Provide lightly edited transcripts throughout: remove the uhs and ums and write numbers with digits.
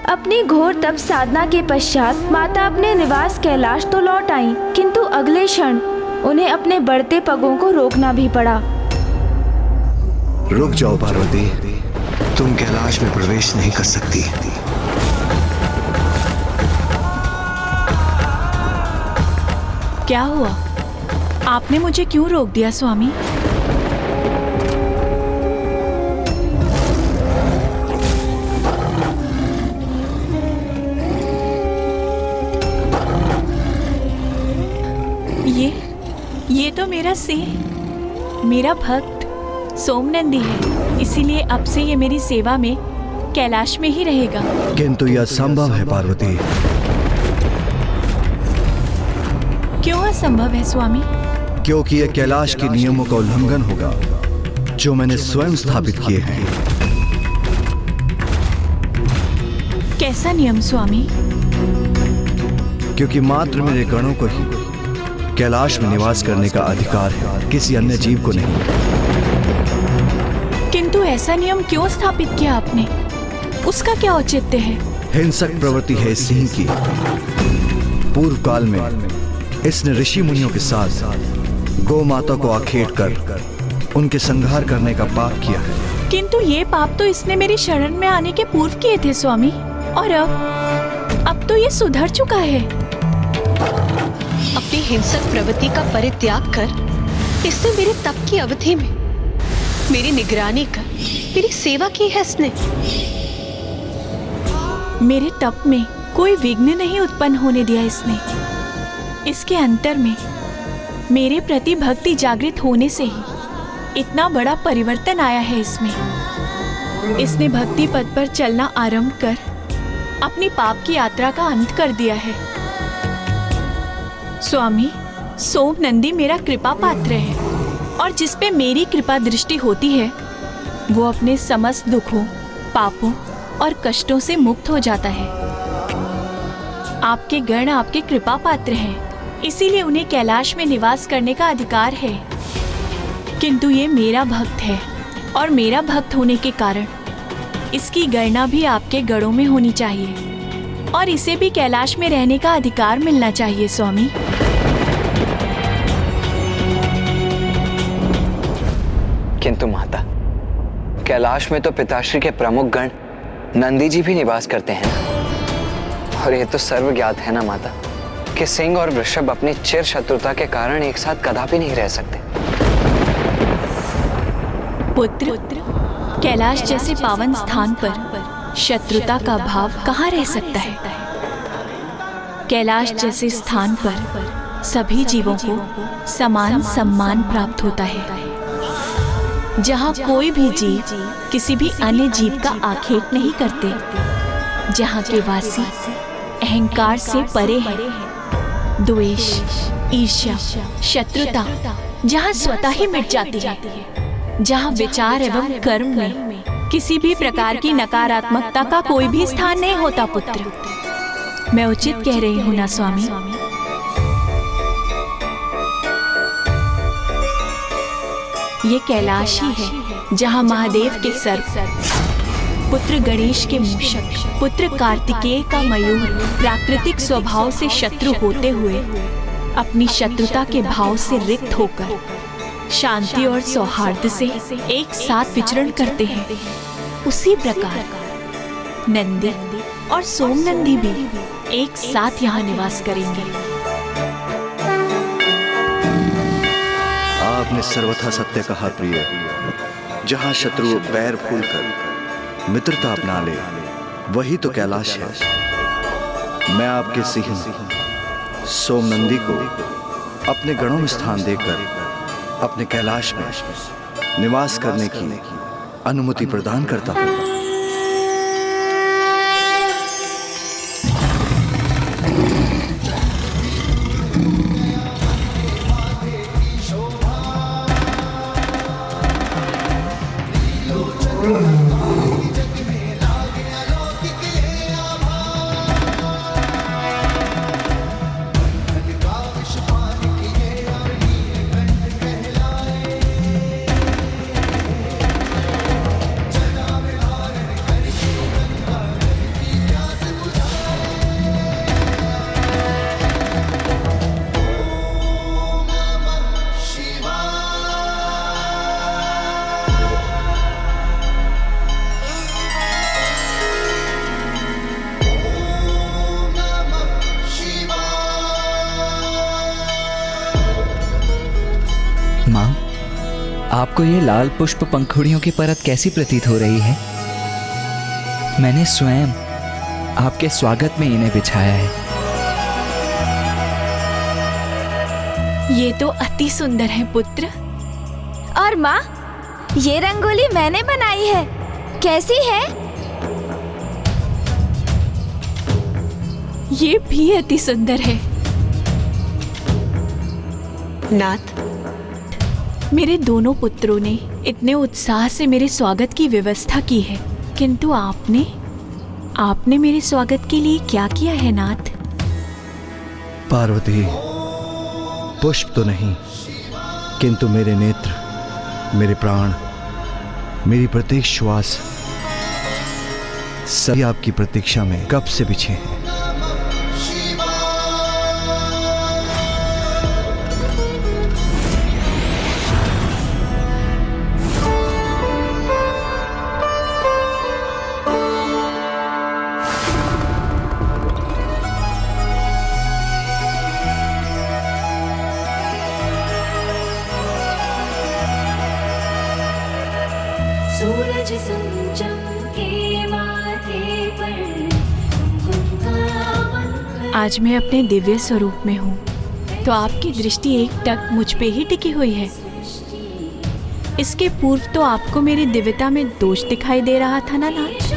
अपनी घोर तप साधना के पश्चात माता अपने निवास कैलाश तो लौट आईं, किंतु अगले क्षण उन्हें अपने बढ़ते पगों को रोकना भी पड़ा। रुक जाओ पार्वती, तुम कैलाश में प्रवेश नहीं कर सकती। क्या हुआ? आपने मुझे क्यों रोक दिया स्वामी? ये तो मेरा सिंह, मेरा भक्त सोमनंदी है, इसीलिए अब से ये मेरी सेवा में कैलाश में ही रहेगा। किंतु यह असंभव है पार्वती। क्यों असंभव है स्वामी? क्योंकि यह कैलाश के नियमों का उल्लंघन होगा जो मैंने स्वयं स्थापित किए हैं। कैसा नियम स्वामी? क्योंकि मात्र मेरे गणों को ही कैलाश में निवास करने का अधिकार है, किसी अन्य जीव को नहीं। किंतु ऐसा नियम क्यों स्थापित किया आपने? उसका क्या औचित्य है? हिंसक प्रवृत्ति है इस सिंह की। पूर्व काल में इसने ऋषि मुनियों के साथ गौ माता को आखेट कर उनके संहार करने का पाप किया है। किंतु ये पाप तो इसने मेरी शरण में आने के पूर्व किए थे स्वामी, और अब तो ये सुधर चुका है। अपनी हिंसक प्रवृत्ति का परित्याग कर इसने मेरे तप की अवधि में मेरी निगरानी कर मेरी सेवा की है इसने। मेरे तप में कोई विघ्न नहीं उत्पन्न होने दिया इसने। इसके अंतर में मेरे प्रति भक्ति जागृत होने से ही इतना बड़ा परिवर्तन आया है इसमें। इसने भक्ति पथ पर चलना आरंभ कर अपनी पाप की यात्रा का अंत कर दिया है। स्वामी, सोमनंदी मेरा कृपा पात्र है, और जिस पे मेरी कृपा दृष्टि होती है वो अपने समस्त दुखों, पापों और कष्टों से मुक्त हो जाता है। आपके गण आपके कृपा पात्र हैं, इसीलिए उन्हें कैलाश में निवास करने का अधिकार है। किंतु ये मेरा भक्त है, और मेरा भक्त होने के कारण इसकी गणना भी आपके गणों में होनी चाहिए, और इसे भी कैलाश में रहने का अधिकार मिलना चाहिए स्वामी। किंतु माता, कैलाश में तो पिताश्री के प्रमुख गण नंदी जी भी निवास करते हैं ना, और ये तो सर्वज्ञात है ना माता कि सिंह और वृषभ अपनी चिर शत्रुता के कारण एक साथ कदापि नहीं रह सकते। पुत्र, कैलाश जैसे पावन स्थान पर शत्रुता का भाव कहाँ रह सकता है? कैलाश जैसे स्थान पर सभी जीवों को समान सम्मान प्राप्त होता है, जहाँ कोई भी जीव किसी भी अन्य जीव का आखेट नहीं करते, जहाँ के वासी अहंकार से परे हैं, द्वेष, ईर्ष्या, शत्रुता जहाँ स्वतः ही मिट जाती है, जहाँ विचार एवं कर्म में किसी भी प्रकार की नकारात्मकता का कोई भी स्थान नहीं होता। पुत्र, मैं उचित कह रही हूँ ना स्वामी? ये कैलाश ही है जहाँ महादेव के सर्प, पुत्र गणेश के मूषक, पुत्र कार्तिकेय का मयूर प्राकृतिक स्वभाव से शत्रु होते हुए अपनी शत्रुता के भाव से रिक्त होकर शांति और सौहार्द से एक साथ विचरण करते हैं, उसी प्रकार नंदी और सोमनंदी भी एक साथ यहाँ निवास करेंगे। आपने सर्वथा सत्य कहा प्रिय। जहाँ शत्रु बैर भूल कर मित्रता अपना ले, वही तो कैलाश है। मैं आपके सिंह सोमनंदी को अपने गणों में स्थान देकर अपने कैलाश में निवास करने की अनुमति प्रदान करता हूँ। आपको ये लाल पुष्प पंखुड़ियों की परत कैसी प्रतीत हो रही है? मैंने स्वयं आपके स्वागत में इन्हें बिछाया है। ये तो अति सुंदर है पुत्र। और माँ, ये रंगोली मैंने बनाई है, कैसी है? ये भी अति सुंदर है। नाथ, मेरे दोनों पुत्रों ने इतने उत्साह से मेरे स्वागत की व्यवस्था की है, किंतु आपने मेरे स्वागत के लिए क्या किया है नाथ? पार्वती, पुष्प तो नहीं, किंतु मेरे नेत्र, मेरे प्राण, मेरी प्रत्येक श्वास सभी आपकी प्रतीक्षा में कब से बिछे हैं। सूरज के माथे पर कुमकुम। आज मैं अपने दिव्य स्वरूप में हूँ, तो आपकी दृष्टि एक टक मुझ पे ही टिकी हुई है। इसके पूर्व तो आपको मेरी दिव्यता में दोष दिखाई दे रहा था ना नाथ?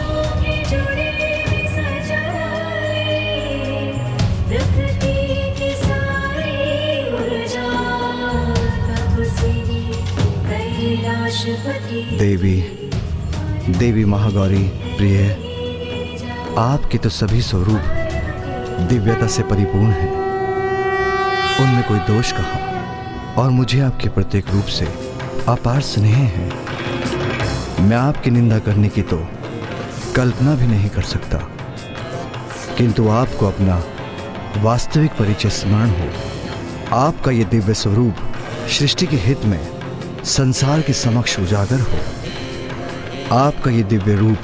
देवी महागौरी प्रिय, आपके तो सभी स्वरूप दिव्यता से परिपूर्ण हैं, उनमें कोई दोष कहाँ। और मुझे आपके प्रत्येक रूप से अपार स्नेह है। मैं आपकी निंदा करने की तो कल्पना भी नहीं कर सकता, किंतु आपको अपना वास्तविक परिचय स्मरण हो, आपका ये दिव्य स्वरूप सृष्टि के हित में संसार के समक्ष उजागर हो, आपका ये दिव्य रूप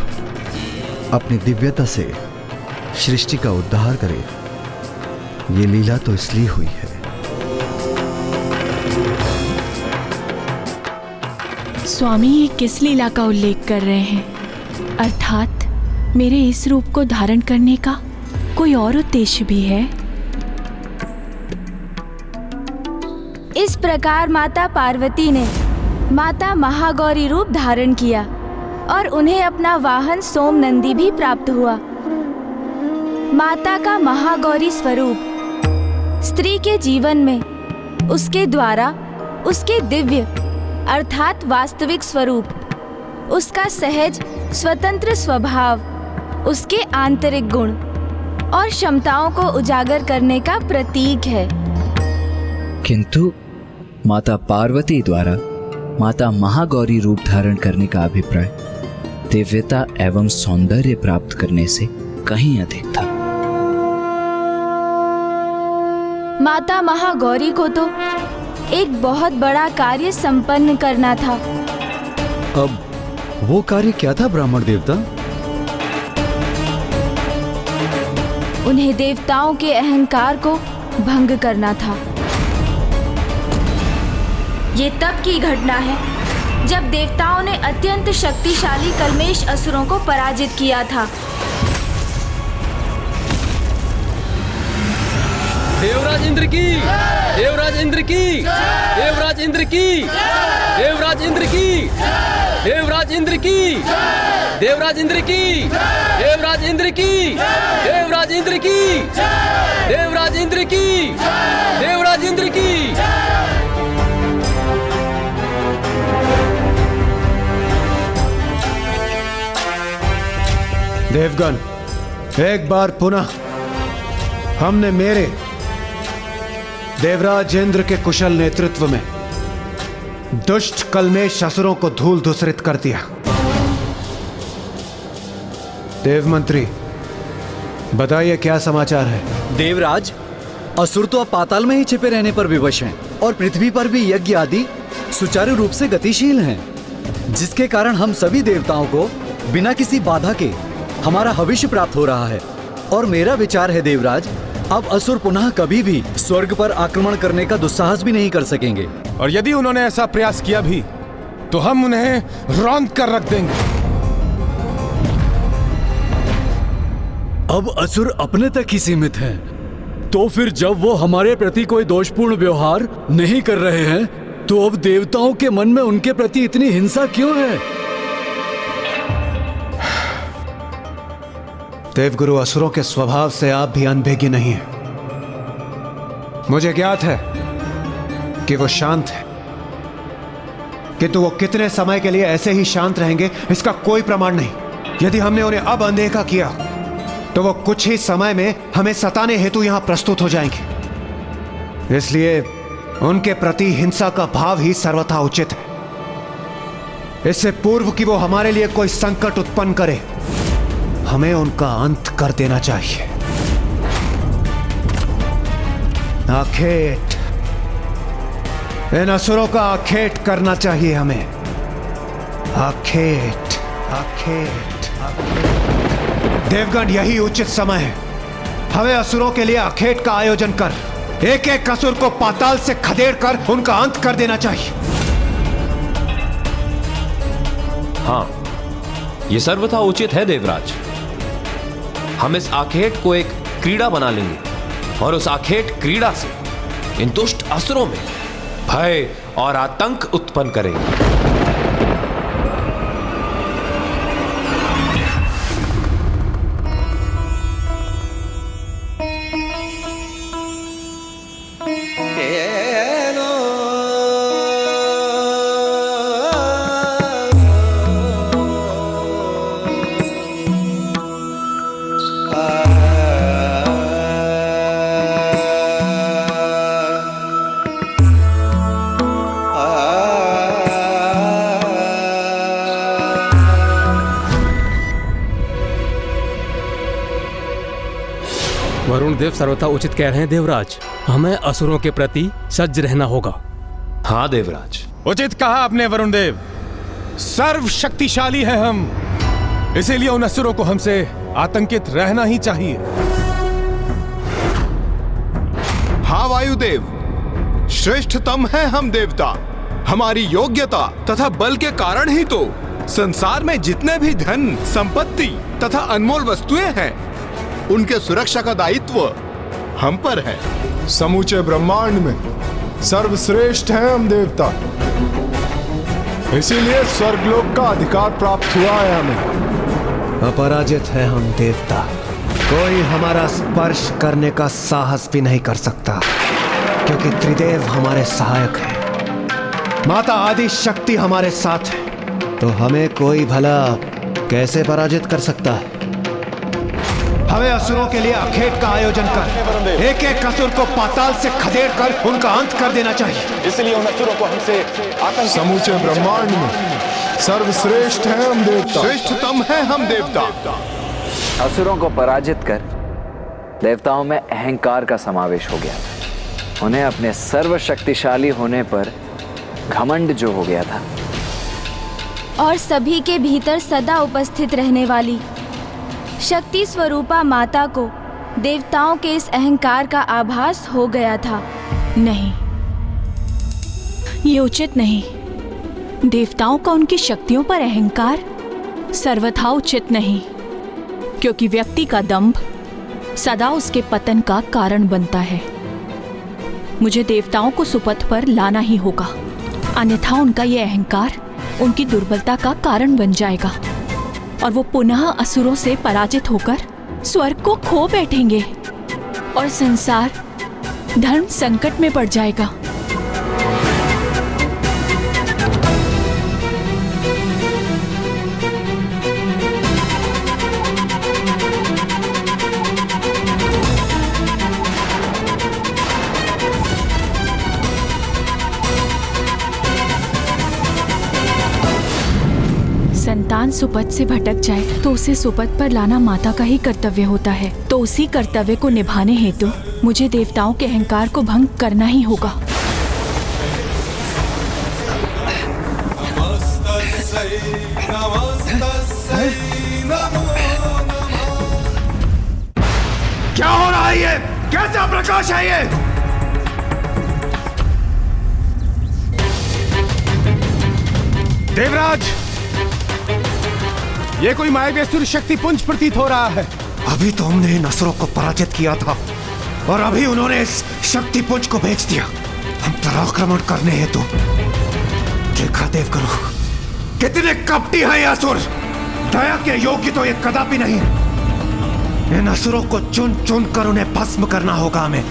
अपनी दिव्यता से सृष्टि का उद्धार करे, ये लीला तो इसलिए हुई है। स्वामी ये किस लीला का उल्लेख कर रहे हैं? अर्थात मेरे इस रूप को धारण करने का कोई और उद्देश्य भी है? इस प्रकार माता पार्वती ने माता महागौरी रूप धारण किया और उन्हें अपना वाहन सोम नंदी भी प्राप्त हुआ। माता का महागौरी स्वरूप स्त्री के जीवन में उसके द्वारा उसके दिव्य अर्थात वास्तविक स्वरूप, उसका सहज स्वतंत्र स्वभाव, उसके आंतरिक गुण और क्षमताओं को उजागर करने का प्रतीक है। किंतु माता पार्वती द्वारा माता महागौरी रूप धारण करने का अभिप्राय दिव्यता एवं सौंदर्य प्राप्त करने से कहीं अधिक था। माता महागौरी को तो एक बहुत बड़ा कार्य संपन्न करना था। अब वो कार्य क्या था ब्राह्मण देवता? उन्हें देवताओं के अहंकार को भंग करना था। ये तब की घटना है जब देवताओं ने अत्यंत शक्तिशाली कल्मेश असुरों को पराजित किया था। देवराज इंद्र की, देवराज इंद्र की, देवराज इंद्र की, देवराज इंद्र की, देवराज इंद्र की, देवराज इंद्र की, देवराज इंद्र की, देवराज इंद्र की, देवराज इंद्र की, देवराज इंद्र की। देवगण, एक बार पुनः हमने मेरे देवराज इंद्र के कुशल नेतृत्व में दुष्ट कल्मेश असुरों को धूल धूसरित कर दिया। देव मंत्री, बताइए क्या समाचार है? देवराज, असुर तो अब पाताल में ही छिपे रहने पर विवश हैं और पृथ्वी पर भी यज्ञ आदि सुचारू रूप से गतिशील हैं, जिसके कारण हम सभी देवताओं को बिना किसी बाधा के हमारा भविष्य प्राप्त हो रहा है। और मेरा विचार है देवराज, अब असुर पुनः कभी भी स्वर्ग पर आक्रमण करने का दुस्साहस भी नहीं कर सकेंगे। और यदि उन्होंने ऐसा प्रयास किया भी तो हम उन्हें रौंद कर रख देंगे। अब असुर अपने तक ही सीमित हैं। तो फिर जब वो हमारे प्रति कोई दोषपूर्ण व्यवहार नहीं कर रहे हैं, तो अब देवताओं के मन में उनके प्रति इतनी हिंसा क्यों है? देवगुरु, असुरों के स्वभाव से आप भी अनभिज्ञ नहीं हैं। मुझे ज्ञात है कि वो शांत है, किंतु वो कितने समय के लिए ऐसे ही शांत रहेंगे इसका कोई प्रमाण नहीं। यदि हमने उन्हें अब अनदेखा किया तो वो कुछ ही समय में हमें सताने हेतु यहां प्रस्तुत हो जाएंगे। इसलिए उनके प्रति हिंसा का भाव ही सर्वथा उचित है। इससे पूर्व कि वो हमारे लिए कोई संकट उत्पन्न करे, हमें उनका अंत कर देना चाहिए। आखेट, इन असुरों का आखेट करना चाहिए हमें। आखेट, आखेट, आखेट। देवगण, यही उचित समय है। हमें असुरों के लिए आखेट का आयोजन कर एक एक असुर को पाताल से खदेड़ कर उनका अंत कर देना चाहिए। हाँ, यह सर्वथा उचित है देवराज। हम इस आखेट को एक क्रीड़ा बना लेंगे और उस आखेट क्रीड़ा से इन दुष्ट असुरों में भय और आतंक उत्पन्न करेंगे। वरुण देव सर्वथा उचित कह रहे हैं देवराज। हमें असुरों के प्रति सज्ज रहना होगा। हाँ देवराज, उचित कहा आपने वरुण देव। सर्व शक्तिशाली है हम, इसीलिए उन असुरों को हमसे आतंकित रहना ही चाहिए। हाँ वायुदेव, श्रेष्ठतम है हम देवता। हमारी योग्यता तथा बल के कारण ही तो संसार में जितने भी धन, संपत्ति तथा अनमोल वस्तुएं हैं, उनके सुरक्षा का दायित्व हम पर है। समूचे ब्रह्मांड में सर्वश्रेष्ठ हैं हम देवता, इसीलिए स्वर्गलोक का अधिकार प्राप्त हुआ है हमें। अपराजित है हम देवता, कोई हमारा स्पर्श करने का साहस भी नहीं कर सकता, क्योंकि त्रिदेव हमारे सहायक हैं। माता आदि शक्ति हमारे साथ है, तो हमें कोई भला कैसे पराजित कर सकता है? हमें असुरों के लिए आखेट का आयोजन कर एक एक असुर को पाताल से खदेड़ कर उनका अंत कर देना चाहिए। इसलिए उन असुरों को हमसे आतंक। समूचे ब्रह्मांड में सर्वश्रेष्ठ हैं हम देवता, श्रेष्ठतम है हम देवता। असुरों को पराजित कर देवताओं में अहंकार का समावेश हो गया था। उन्हें अपने सर्वशक्तिशाली होने पर घमंड जो हो गया था, और सभी के भीतर सदा उपस्थित रहने वाली शक्ति स्वरूपा माता को देवताओं के इस अहंकार का आभास हो गया था। नहीं, ये उचित नहीं। देवताओं का उनकी शक्तियों पर अहंकार सर्वथा उचित नहीं, क्योंकि व्यक्ति का दंभ सदा उसके पतन का कारण बनता है। मुझे देवताओं को सुपथ पर लाना ही होगा, अन्यथा उनका ये अहंकार उनकी दुर्बलता का कारण बन जाएगा और वो पुनः असुरों से पराजित होकर स्वर्ग को खो बैठेंगे और संसार धर्म संकट में पड़ जाएगा। संतान सुपथ से भटक जाए तो उसे सुपथ पर लाना माता का ही कर्तव्य होता है। तो उसी कर्तव्य को निभाने हेतु मुझे देवताओं के अहंकार को भंग करना ही होगा। क्या हो रहा है ये? कैसा प्रकाश है ये? देवराज, ये कोई मायावी असुर शक्ति पुंज प्रतीत हो रहा है। अभी तो हमने इन असुरों को पराजित किया था और अभी उन्होंने इस शक्ति पुंज को बेच दिया हम पर आक्रमण करने हेतु। देखा देव करो, कितने कपटी हैं ये असुर। दया के योग्य तो ये कदापि नहीं। इन असुरों को चुन चुन कर उन्हें भस्म करना होगा, हमें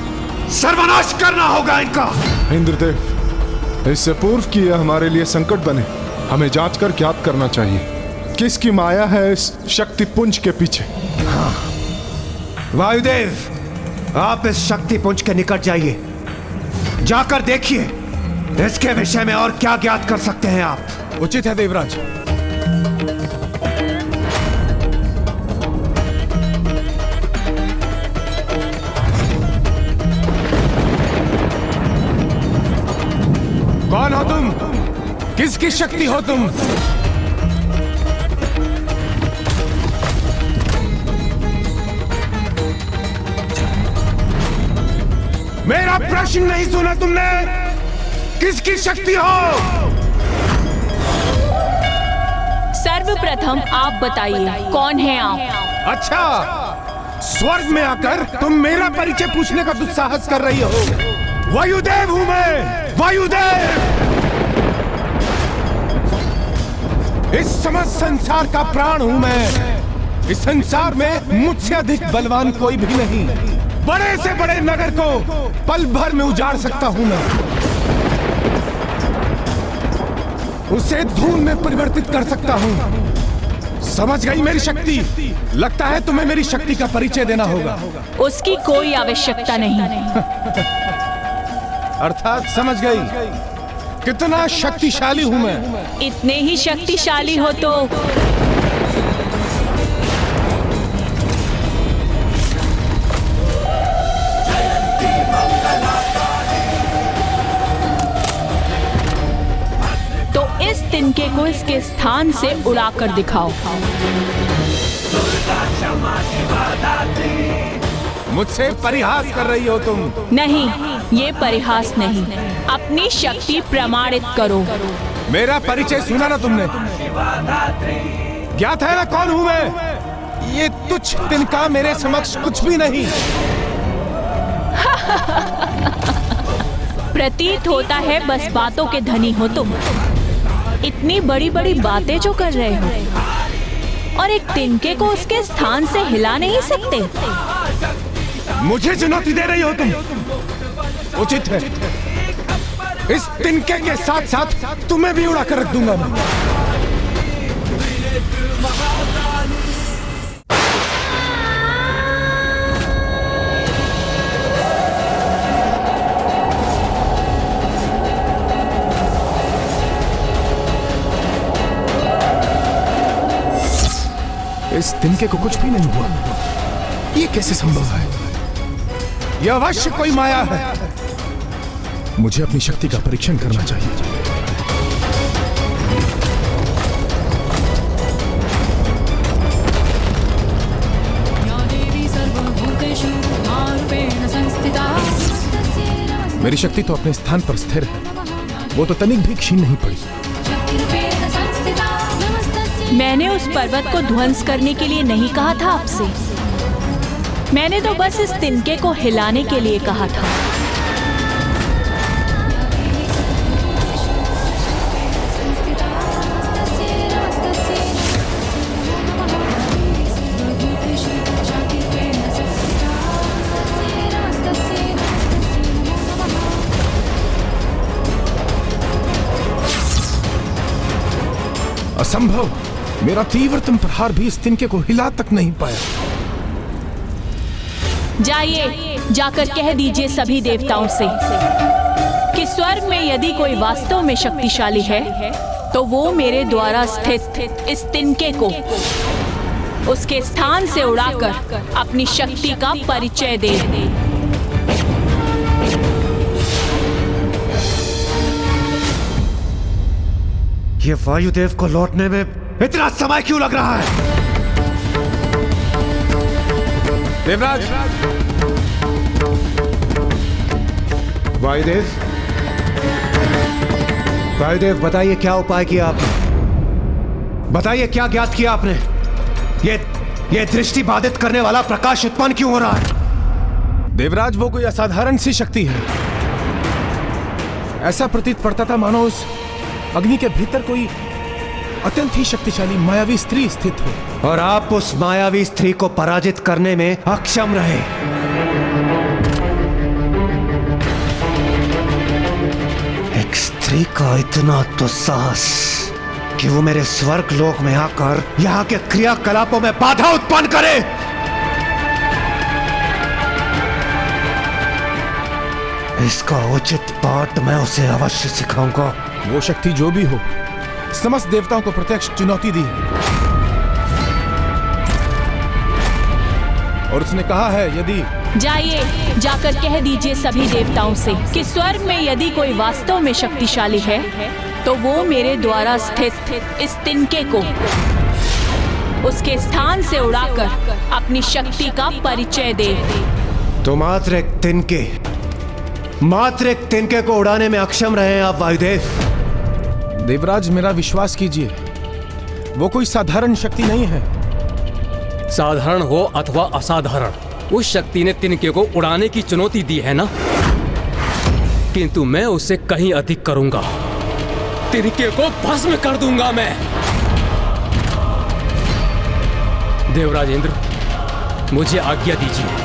सर्वनाश करना होगा इनका। इंद्रदेव, इससे पूर्व कि यह हमारे लिए संकट बने, हमें जांच कर ज्ञात करना चाहिए किसकी माया है इस शक्ति पुंज के पीछे। हाँ। वायुदेव, आप इस शक्ति पुंज के निकट जाइए, जाकर देखिए इसके विषय में और क्या ज्ञात कर सकते हैं आप। उचित है देवराज। कौन हो तुम? किसकी शक्ति हो तुम? मेरा प्रश्न नहीं सुना तुमने? किसकी शक्ति हो? सर्वप्रथम आप बताइए, कौन है आप? अच्छा, स्वर्ग में आकर तुम मेरा परिचय पूछने का दुस्साहस कर रही हो। वायुदेव हूं मैं, वायुदेव। इस समस्त संसार का प्राण हूं मैं। इस संसार में मुझसे अधिक बलवान कोई भी नहीं। बड़े से बड़े नगर को पल भर में उजाड़ सकता हूं मैं, उसे धूल में परिवर्तित कर सकता हूं। समझ गई मेरी शक्ति? लगता है तुम्हें मेरी शक्ति का परिचय देना होगा। उसकी कोई आवश्यकता नहीं। अर्थात समझ गई कितना शक्तिशाली हूं मैं। इतने ही शक्तिशाली हो तो इस तिनके को इसके स्थान से उड़ाकर दिखाओ। मुझसे परिहास कर रही हो तुम? नहीं, ये परिहास नहीं, अपनी शक्ति प्रमाणित करो। मेरा परिचय सुना ना तुमने? ज्ञात है ना कौन हूं मैं? ये तुच्छ तिनका मेरे समक्ष कुछ भी नहीं। प्रतीत होता है बस बातों के धनी हो तुम। इतनी बड़ी बड़ी बातें जो कर रहे हो और एक तिनके को उसके स्थान से हिला नहीं सकते। मुझे चुनौती दे रही हो तुम? उचित है, इस तिनके के साथ साथ तुम्हें भी उड़ा कर रख दूंगा मैं। इस तिनके को कुछ भी नहीं हुआ। ये कैसे संभव है? यह अवश्य कोई माया है। मुझे अपनी शक्ति का परीक्षण करना चाहिए। मेरी शक्ति तो अपने स्थान पर स्थिर है, वो तो तनिक भी क्षीण नहीं पड़ी। मैंने उस पर्वत को ध्वंस करने के लिए नहीं कहा था आपसे, मैंने तो बस इस तिनके को हिलाने के लिए कहा था। असंभव, मेरा तीव्रतम प्रहार भी इस तिनके को हिला तक नहीं पाया। जाइए, जाकर कह दीजिए सभी देवताओं से कि स्वर्ग में यदि कोई वास्तव में शक्तिशाली है तो वो मेरे द्वारा स्थित इस तिनके को उसके स्थान से उड़ाकर अपनी शक्ति का परिचय दे। ये वायुदेव को लौटने में इतना समय क्यों लग रहा है? देवराज, वायुदेव, वायुदेव बताइए क्या उपाय किया आपने? बताइए क्या ज्ञात किया आपने? ये दृष्टि बाधित करने वाला प्रकाश उत्पन्न क्यों हो रहा है? देवराज, वो कोई असाधारण सी शक्ति है। ऐसा प्रतीत पड़ता था मानो उस अग्नि के भीतर कोई अत्यंत ही शक्तिशाली मायावी स्त्री स्थित हो, और आप उस मायावी स्त्री को पराजित करने में अक्षम रहे। एक स्त्री का इतना तो साहस कि वो मेरे स्वर्ग लोक में आकर यहाँ के क्रियाकलापों में बाधा उत्पन्न करे। इसका उचित पाठ मैं उसे अवश्य सिखाऊंगा। वो शक्ति जो भी हो, समस्त देवताओं को प्रत्यक्ष चुनौती दी और उसने कहा है, यदि जाइए, जाकर कह दीजिए सभी देवताओं से कि स्वर्ग में यदि कोई वास्तव में शक्तिशाली है तो वो मेरे द्वारा स्थित इस तिनके को उसके स्थान से उड़ाकर अपनी शक्ति का परिचय दे। तो मात्र एक तिनके को उड़ाने में अक्षम रहे हैं आप वायुदेव। देवराज, मेरा विश्वास कीजिए, वो कोई साधारण शक्ति नहीं है। साधारण हो अथवा असाधारण, उस शक्ति ने तिनके को उड़ाने की चुनौती दी है ना, किंतु मैं उससे कहीं अधिक करूंगा। तिनके को भस्म कर दूंगा मैं। देवराज इंद्र, मुझे आज्ञा दीजिए।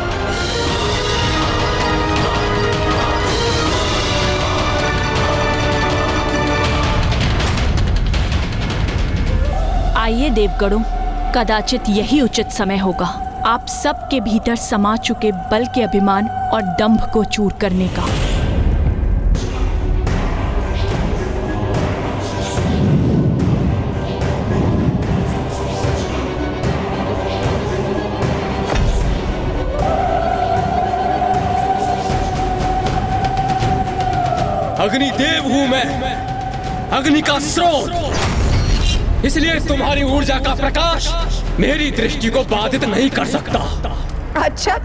आइए देवगणों, कदाचित यही उचित समय होगा आप सबके भीतर समा चुके बल के अभिमान और दंभ को चूर करने का। अग्निदेव हूं मैं, अग्नि का स्रोत, इसलिए तुम्हारी ऊर्जा का प्रकाश मेरी दृष्टि को बाधित नहीं कर सकता। अच्छा,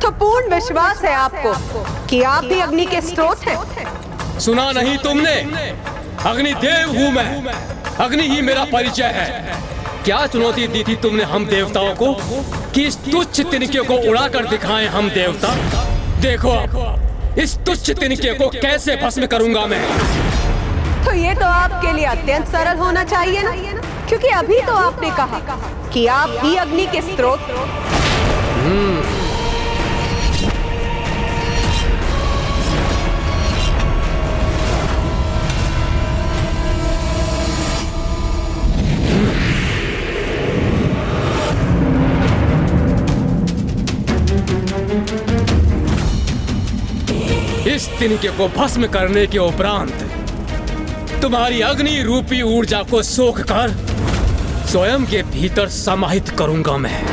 तो पूर्ण विश्वास है आपको कि आप भी अग्नि के स्रोत हैं। सुना नहीं तुमने? अग्निदेव हूं मैं, अग्नि ही मेरा परिचय है। क्या चुनौती दी थी तुमने हम देवताओं को कि इस तुच्छ तिनके को उड़ाकर दिखाएं हम देवता? देखो अब इस तुच्छ तिनके को कैसे भस्म करूंगा मैं। तो ये तो आपके लिए अत्यंत सरल होना चाहिए ना, क्योंकि अभी तो आपने कहा कि आप ही अग्नि के स्रोत। इस तिनके को भस्म करने के उपरांत तुम्हारी अग्नि रूपी ऊर्जा को सोख कर स्वयं के भीतर समाहित करूंगा मैं।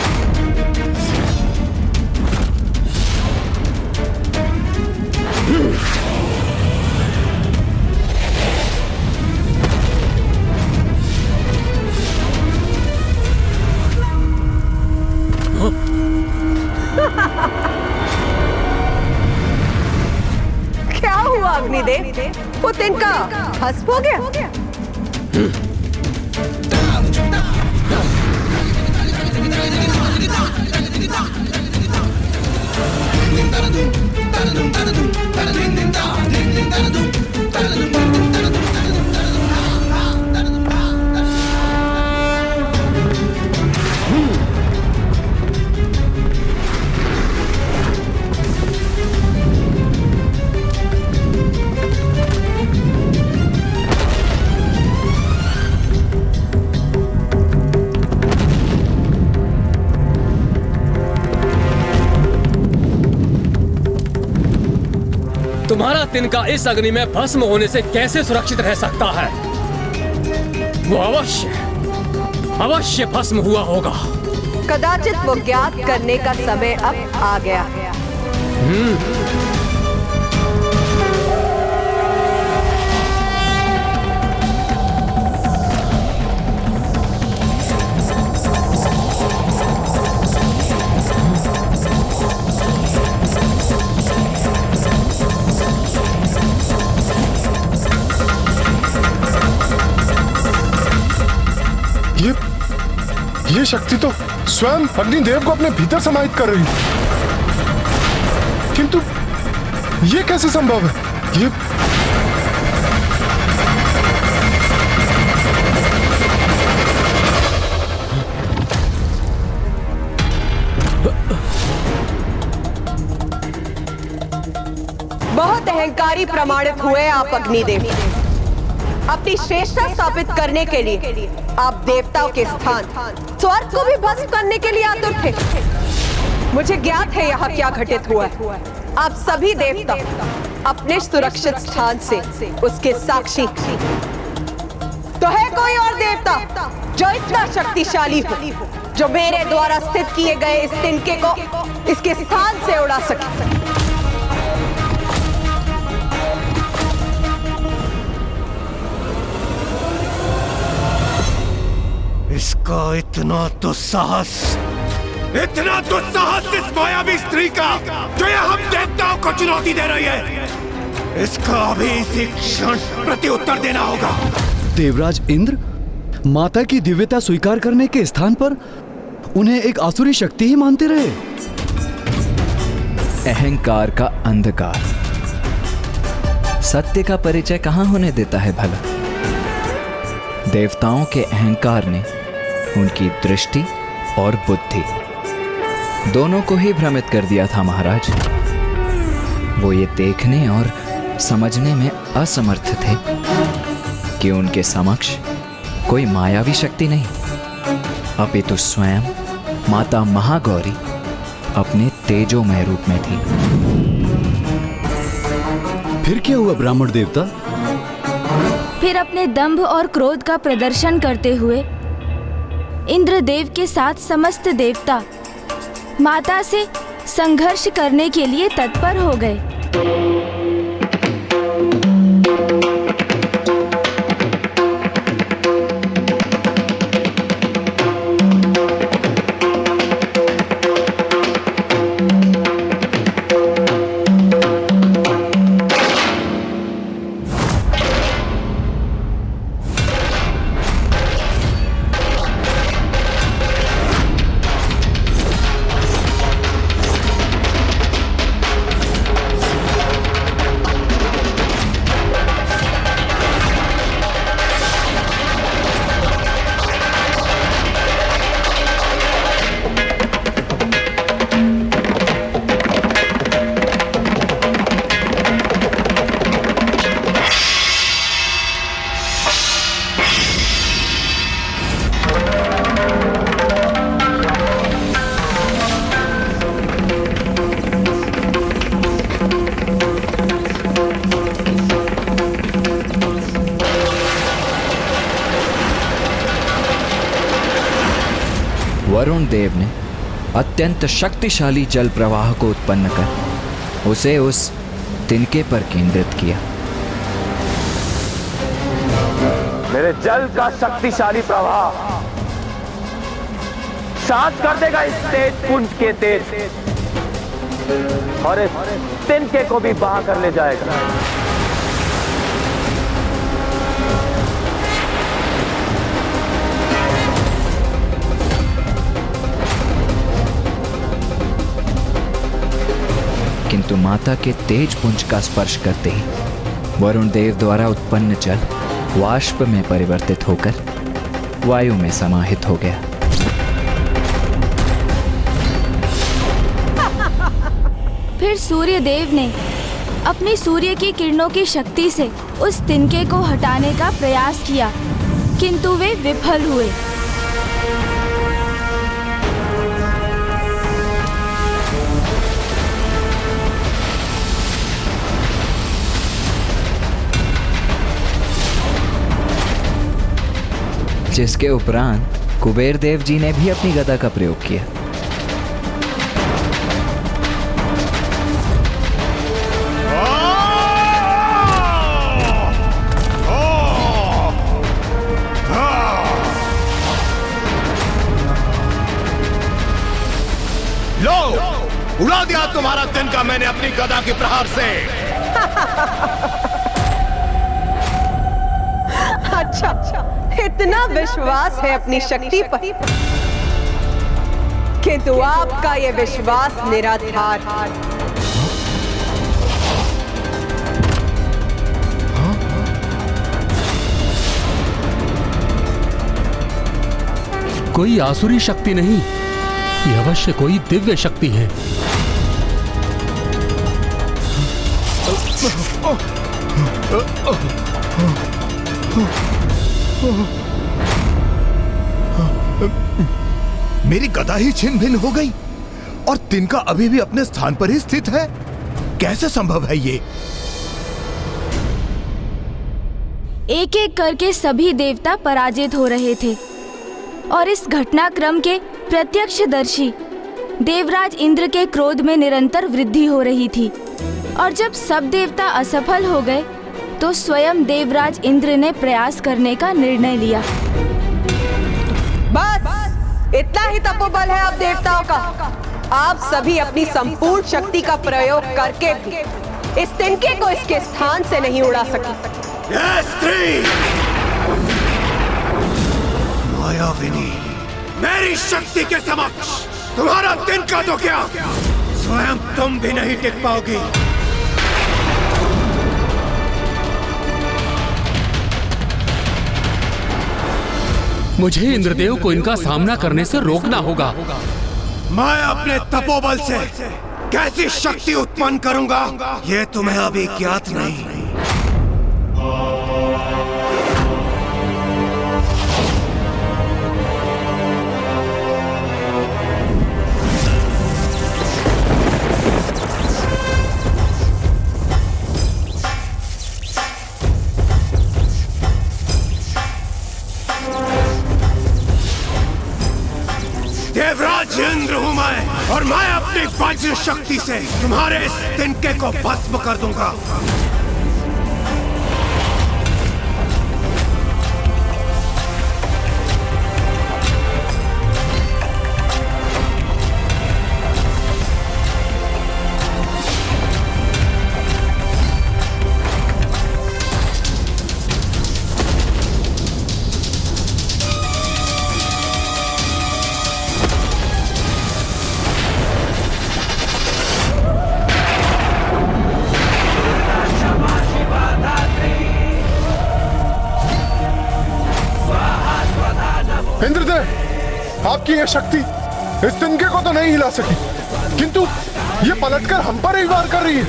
क्या हुआ अग्निदेव? वो तिनका भस्म हो गया? तुम्हारा तिनका इस अग्नि में भस्म होने से कैसे सुरक्षित रह सकता है? वो अवश्य भस्म हुआ होगा। कदाचित वो ज्ञात करने का समय अब आ गया है। शक्ति तो स्वयं अग्निदेव को अपने भीतर समाहित कर रही है, किंतु ये कैसे संभव है? ये बहुत अहंकारी प्रमाणित हुए आप अग्निदेव। अपनी श्रेष्ठता स्थापित करने के लिए आप देवताओं के स्थान स्वर्ग को भी भस्म करने के लिए आतुर थे। मुझे ज्ञात है यहाँ क्या घटित हुआ है। आप सभी देवता अपने सुरक्षित स्थान से उसके साक्षी। तो है कोई और देवता जो इतना शक्तिशाली हो, जो मेरे द्वारा स्थित किए गए इस तिनके को इसके स्थान से उड़ा सके? इसका इतना दुस्साहस इस मायावी स्त्री का जो ये हम देवताओं को चुनौती दे रही है, इसका अभी इसी क्षण प्रत्युत्तर देना होगा। देवराज इंद्र माता की दिव्यता स्वीकार करने के स्थान पर उन्हें एक आसुरी शक्ति ही मानते रहे। अहंकार का अंधकार सत्य का परिचय कहां होने देता है भला। देवताओं के अहंकार ने उनकी दृष्टि और बुद्धि दोनों को ही भ्रमित कर दिया था महाराज। वो ये देखने और समझने में असमर्थ थे कि उनके समक्ष कोई मायावी शक्ति नहीं, अपितु स्वयं माता महागौरी अपने तेजोमय रूप में थी। फिर क्या हुआ ब्राह्मण देवता? फिर अपने दंभ और क्रोध का प्रदर्शन करते हुए इंद्रदेव के साथ समस्त देवता माता से संघर्ष करने के लिए तत्पर हो गए। वरुण देव ने अत्यंत शक्तिशाली जल प्रवाह को उत्पन्न कर उसे उस तिनके पर केंद्रित किया। मेरे जल का शक्तिशाली प्रवाह शांत कर देगा इस तेज पुंज के तेज और इस तिनके को भी बहा कर ले जाएगा। किंतु माता के तेज पुंज का स्पर्श करते ही वरुण देव द्वारा उत्पन्न जल वाष्प में परिवर्तित होकर वायु में समाहित हो गया। फिर सूर्य देव ने अपनी सूर्य की किरणों की शक्ति से उस तिनके को हटाने का प्रयास किया, किंतु वे विफल हुए। जिसके उपरांत कुबेर देव जी ने भी अपनी गदा का प्रयोग किया। लो, उड़ा दिया तुम्हारा तिनका मैंने अपनी गदा के प्रहार से। अच्छा, इतना विश्वास है अपनी शक्ति पर किंतु आपका ये विश्वास निराधार। कोई आसुरी शक्ति नहीं, ये अवश्य कोई दिव्य शक्ति है। मेरी गदा ही छिन्न भिन्न हो गई और तिनका अभी भी अपने स्थान पर ही स्थित है। कैसे संभव है ये? एक एक करके सभी देवता पराजित हो रहे थे और इस घटनाक्रम के प्रत्यक्षदर्शी देवराज इंद्र के क्रोध में निरंतर वृद्धि हो रही थी। और जब सब देवता असफल हो गए तो स्वयं देवराज इंद्र ने प्रयास करने का निर्णय लिया। बस इतना ही तपोबल है आप देवताओं का। आप सभी अपनी संपूर्ण शक्ति का प्रयोग करके भी इस तिनके को इसके स्थान से नहीं उड़ा सके। मायाविनी, मेरी शक्ति के समक्ष तुम्हारा तिनका तो क्या, स्वयं तुम भी नहीं टिक पाओगी। मुझे इंद्रदेव को इनका सामना करने से रोकना होगा। मैं अपने तपोबल से कैसी शक्ति उत्पन्न करूंगा ये तुम्हें अभी ज्ञात नहीं। देवराज इंद्र हूं मैं और मैं अपनी वज्र शक्ति से तुम्हारे इस तिनके को भस्म कर दूंगा। इंद्रदेव, आपकी यह शक्ति इस तिनके को तो नहीं हिला सकी, किंतु ये पलटकर हम पर ही वार कर रही है।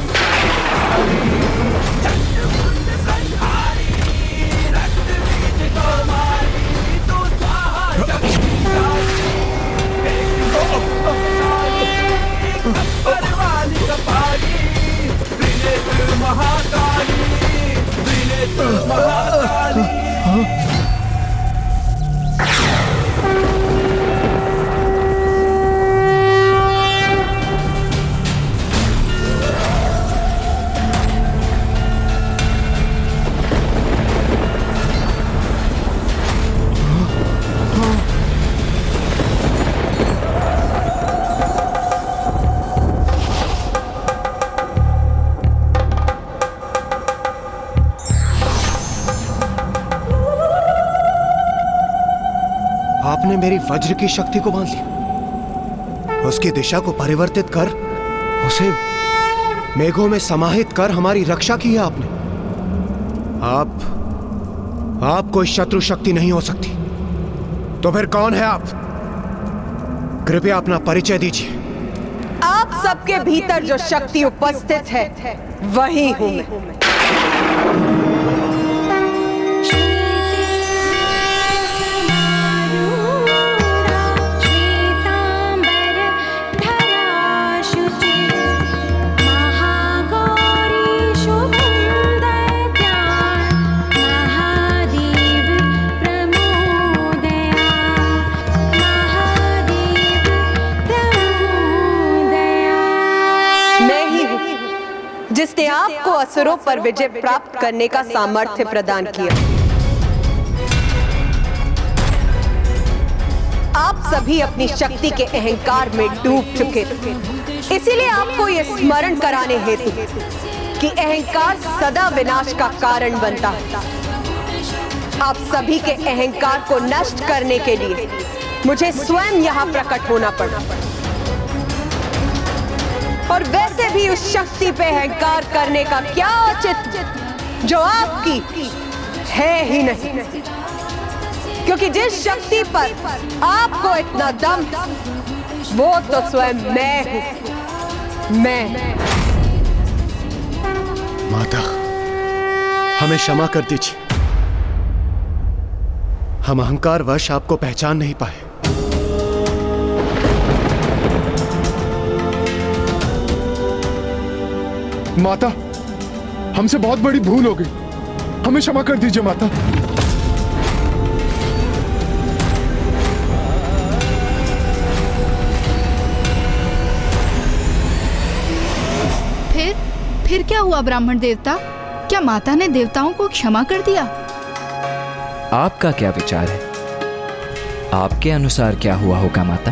आपने मेरी वज्र की शक्ति को बांध लिया, उसकी दिशा को परिवर्तित कर उसे मेघों में समाहित कर हमारी रक्षा की है आपने। आप कोई शत्रु शक्ति नहीं हो सकती। तो फिर कौन है आप? कृपया अपना परिचय दीजिए। आप सबके भीतर जो शक्ति उपस्थित है वही हूं मैं। जिसने आपको असुरों पर विजय प्राप्त करने का सामर्थ्य प्रदान किया। आप सभी अपनी शक्ति के अहंकार में डूब चुके थे, इसीलिए आपको यह स्मरण कराने हेतु कि अहंकार सदा विनाश का कारण बनता है। आप सभी के अहंकार को नष्ट करने के लिए मुझे स्वयं यहाँ प्रकट होना पड़ा। और वैसे भी उस शक्ति पे अहंकार करने का क्या औचित्य जो आपकी है ही नहीं, क्योंकि जिस शक्ति पर आपको इतना दम वो तो स्वयं मैं हूं। मैं। माता, हमें क्षमा कर दीजिए, हम अहंकारवश आपको पहचान नहीं पाए। माता, हमसे बहुत बड़ी भूल हो गई, हमें क्षमा कर दीजिए माता। फिर क्या हुआ ब्राह्मण देवता? क्या माता ने देवताओं को क्षमा कर दिया? आपका क्या विचार है? आपके अनुसार क्या हुआ होगा माता?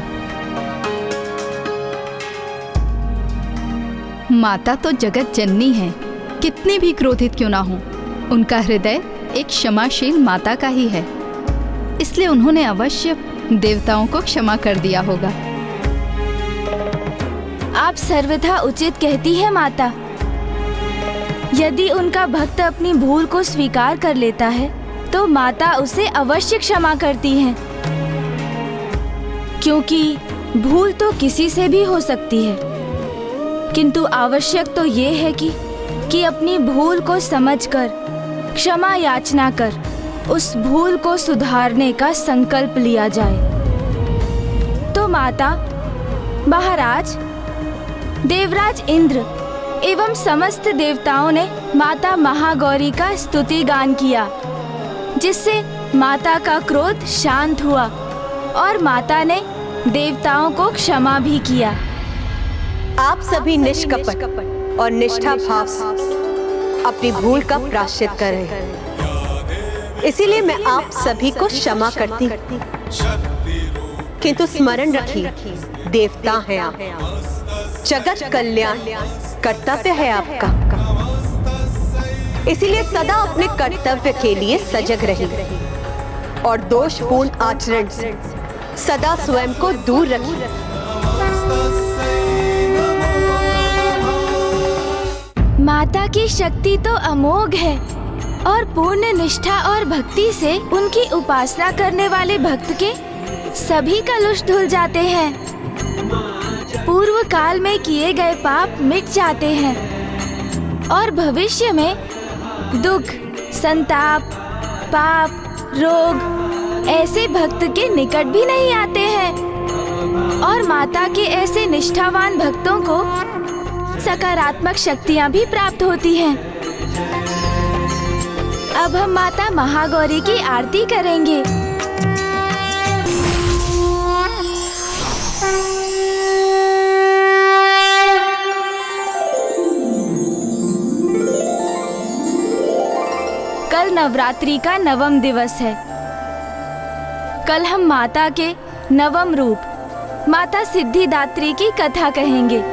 माता तो जगत जननी है, कितनी भी क्रोधित क्यों ना हो, उनका हृदय एक क्षमाशील माता का ही है, इसलिए उन्होंने अवश्य देवताओं को क्षमा कर दिया होगा। आप सर्वथा उचित कहती है माता। यदि उनका भक्त अपनी भूल को स्वीकार कर लेता है तो माता उसे अवश्य क्षमा करती हैं, क्योंकि भूल तो किसी से भी हो सकती है, किंतु आवश्यक तो ये है कि अपनी भूल को समझकर क्षमा याचना कर उस भूल को सुधारने का संकल्प लिया जाए। तो माता, महाराज, देवराज इंद्र एवं समस्त देवताओं ने माता महागौरी का स्तुति गान किया, जिससे माता का क्रोध शांत हुआ और माता ने देवताओं को क्षमा भी किया। आप सभी निष्कपट और निष्ठा भाव से अपनी भूल का प्रायश्चित कर रहे हैं, इसीलिए मैं आप सभी को क्षमा करती। किंतु स्मरण रखिए, देवता हैं आप, जगत कल्याण कर्तव्य है आपका, इसीलिए सदा अपने कर्तव्य के लिए सजग रहिए और दोषपूर्ण आचरण से सदा स्वयं को दूर रखिए। माता की शक्ति तो अमोघ है और पूर्ण निष्ठा और भक्ति से उनकी उपासना करने वाले भक्त के सभी कलुष धुल जाते हैं। पूर्व काल में किए गए पाप मिट जाते हैं और भविष्य में दुख, संताप, पाप, रोग ऐसे भक्त के निकट भी नहीं आते हैं और माता के ऐसे निष्ठावान भक्तों को सकारात्मक शक्तियां भी प्राप्त होती हैं। अब हम माता महागौरी की आरती करेंगे। कल नवरात्रि का 9वां दिवस है। कल हम माता के 9वां रूप माता सिद्धिदात्री की कथा कहेंगे।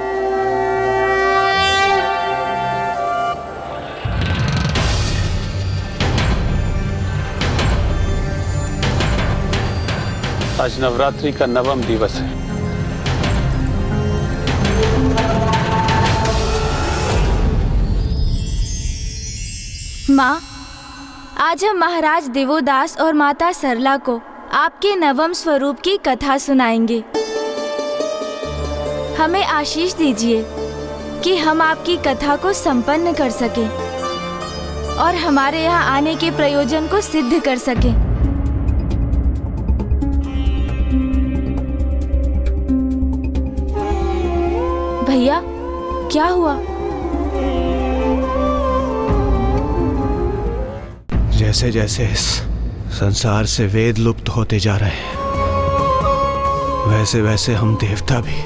आज नवरात्रि का 9वां दिवस है। माँ, आज हम महाराज देवोदास और माता सरला को आपके 9वें स्वरूप की कथा सुनाएंगे। हमें आशीष दीजिए कि हम आपकी कथा को संपन्न कर सकें और हमारे यहाँ आने के प्रयोजन को सिद्ध कर सकें। भैया, क्या हुआ? जैसे जैसे इस संसार से वेद लुप्त होते जा रहे हैं, वैसे वैसे हम देवता भी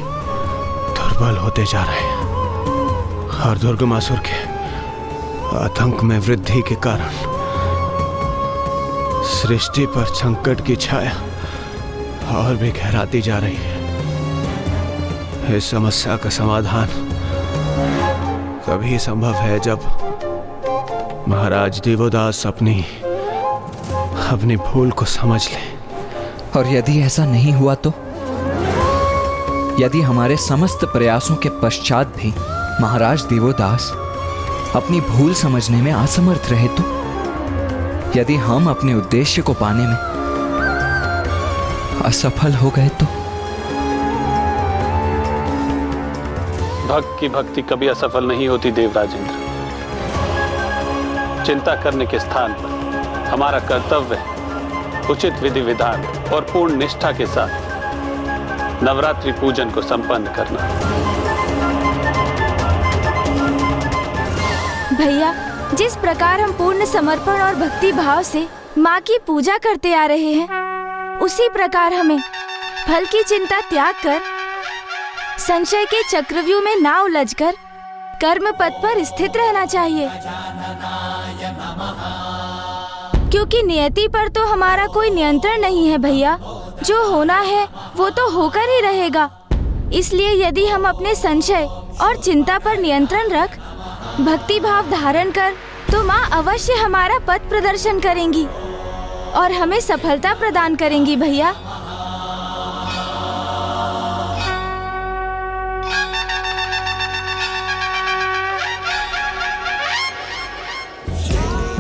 दुर्बल होते जा रहे हैं और दुर्गमासुर के आतंक में वृद्धि के कारण सृष्टि पर संकट की छाया और भी गहराती जा रही है। इस समस्या का समाधान तभी संभव है जब महाराज देवोदास अपनी भूल को समझ लें। और यदि ऐसा नहीं हुआ यदि हमारे समस्त प्रयासों के पश्चात भी महाराज देवोदास अपनी भूल समझने में असमर्थ रहे तो, यदि हम अपने उद्देश्य को पाने में असफल हो गए तो? भक्त की भक्ति कभी असफल नहीं होती देवराजेंद्र। चिंता करने के स्थान पर हमारा कर्तव्य है उचित विधि विधान और पूर्ण निष्ठा के साथ नवरात्रि पूजन को संपन्न करना। भैया, जिस प्रकार हम पूर्ण समर्पण और भक्ति भाव से माँ की पूजा करते आ रहे हैं, उसी प्रकार हमें फल की चिंता त्याग कर संशय के चक्रव्यूह में ना उलझकर कर्म पथ पर स्थित रहना चाहिए, क्योंकि नियति पर तो हमारा कोई नियंत्रण नहीं है भैया। जो होना है वो तो होकर ही रहेगा। इसलिए यदि हम अपने संशय और चिंता पर नियंत्रण रख भक्ति भाव धारण कर, तो माँ अवश्य हमारा पथ प्रदर्शन करेंगी और हमें सफलता प्रदान करेंगी भैया।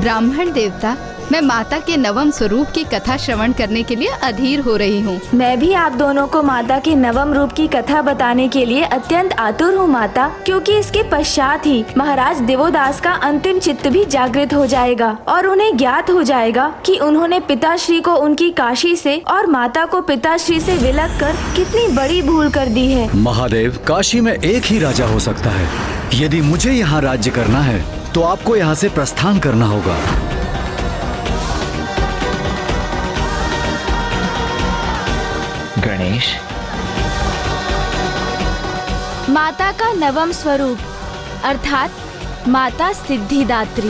ब्राह्मण देवता, मैं माता के नवम स्वरूप की कथा श्रवण करने के लिए अधीर हो रही हूँ। मैं भी आप दोनों को माता के नवम रूप की कथा बताने के लिए अत्यंत आतुर हूँ माता, क्योंकि इसके पश्चात ही महाराज देवोदास का अंतिम चित्त भी जागृत हो जाएगा और उन्हें ज्ञात हो जाएगा कि उन्होंने पिताश्री को उनकी काशी से और माता को पिताश्री से विलग कर कितनी बड़ी भूल कर दी है। महादेव, काशी में एक ही राजा हो सकता है। यदि मुझे यहाँ राज्य करना है तो आपको यहाँ से प्रस्थान करना होगा। गणेश, माता का नवम स्वरूप अर्थात माता सिद्धिदात्री।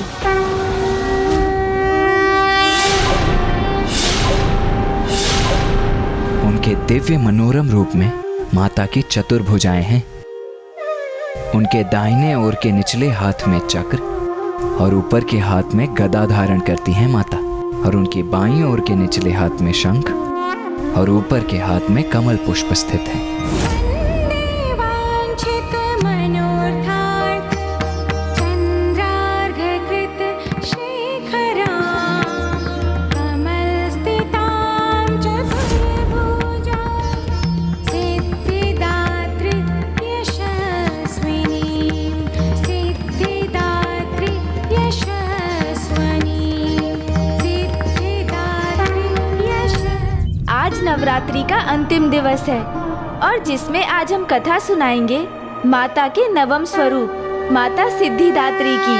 उनके दिव्य मनोरम रूप में माता की चतुर्भुजाएं हैं। उनके दाहिने ओर के निचले हाथ में चक्र और ऊपर के हाथ में गदा धारण करती हैं माता, और उनकी बाईं ओर के निचले हाथ में शंख और ऊपर के हाथ में कमल पुष्प स्थित है। नवरात्रि का अंतिम दिवस है और जिसमें आज हम कथा सुनाएंगे माता के नवम स्वरूप माता सिद्धिदात्री की।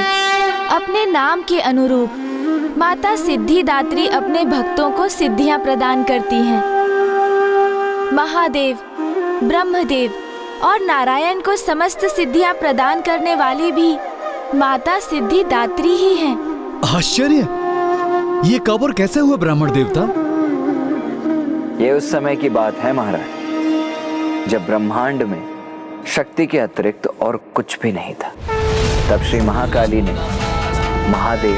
अपने नाम के अनुरूप माता सिद्धिदात्री अपने भक्तों को सिद्धियां प्रदान करती हैं। महादेव, ब्रह्मदेव और नारायण को समस्त सिद्धियां प्रदान करने वाली भी माता सिद्धिदात्री ही हैं। आश्चर्य! ये कब और कैसे हुआ ब्राह्मण देवता? ये उस समय की बात है महाराज, जब ब्रह्मांड में शक्ति के अतिरिक्त और कुछ भी नहीं था। तब श्री महाकाली ने महादेव,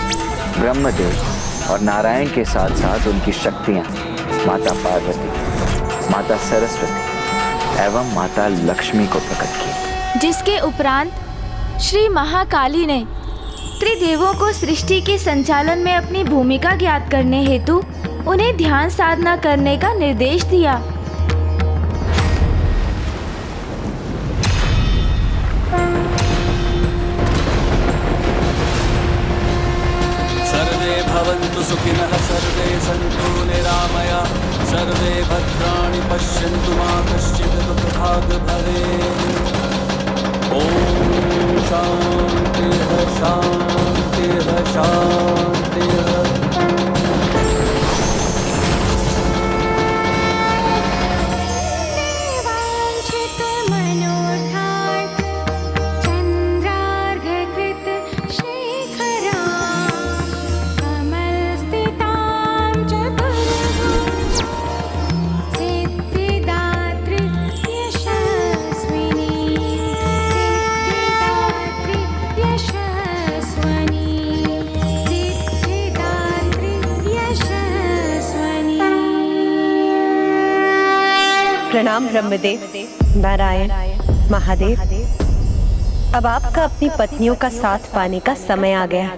ब्रह्मदेव और नारायण के साथ साथ उनकी शक्तियां माता पार्वती, माता सरस्वती एवं माता लक्ष्मी को प्रकट की, जिसके उपरांत श्री महाकाली ने त्रिदेवों को सृष्टि के संचालन में अपनी भूमिका ज्ञात करने हेतु उन्हें ध्यान साधना करने का निर्देश दिया। सर्वे भवन्तु सुखिनः, सर्वे सन्तु निरामया, सर्वे भद्राणि पश्यन्तु मा कश्चित् दुःखभाग् भवेत्। ॐ शान्तिः शान्तिः शान्तिः। प्रणाम ब्रह्मदेव, नारायण, महादेव। अब आपका अपनी पत्नियों का साथ पाने का समय आ गया।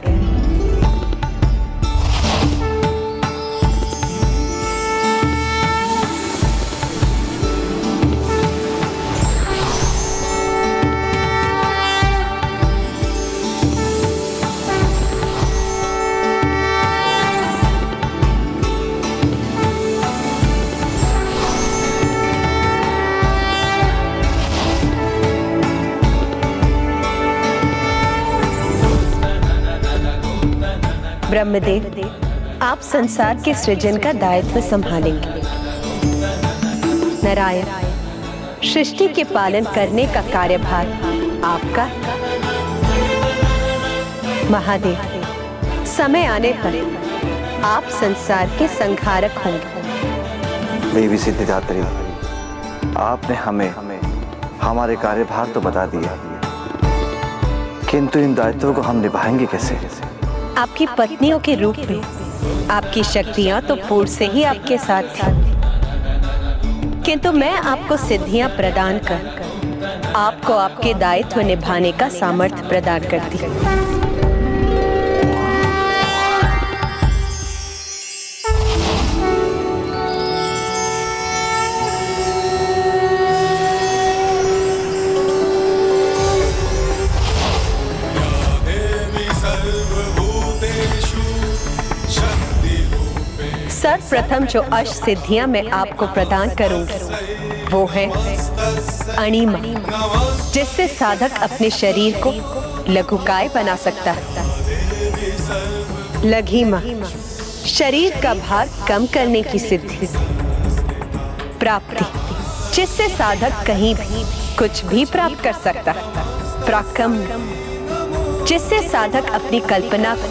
ब्रह्मदेव, आप संसार के सृजन का दायित्व संभालेंगे। नारायण, सृष्टि के पालन करने का कार्यभार आपका। महादेव, समय आने पर आप संसार के संहारक होंगे। देवी सिद्धिदात्री, आपने हमें हमारे कार्यभार तो बता दिया, किंतु इन दायित्वों को हम निभाएंगे कैसे? आपकी पत्नियों के रूप में आपकी शक्तियां तो पूर्व से ही आपके साथ थी, किंतु मैं आपको सिद्धियां प्रदान कर आपको आपके दायित्व निभाने का सामर्थ्य प्रदान करती। सर्वप्रथम जो अष्ट सिद्धियां मैं आपको प्रदान करूंगी वो है अणिमा, जिससे साधक अपने शरीर को लघुकाय बना सकता है। लघिमा, शरीर का भार कम करने की सिद्धि। प्राप्ति, जिससे साधक कहीं भी कुछ भी प्राप्त कर सकता है। प्राकम, जिससे साधक अपनी कल्पना को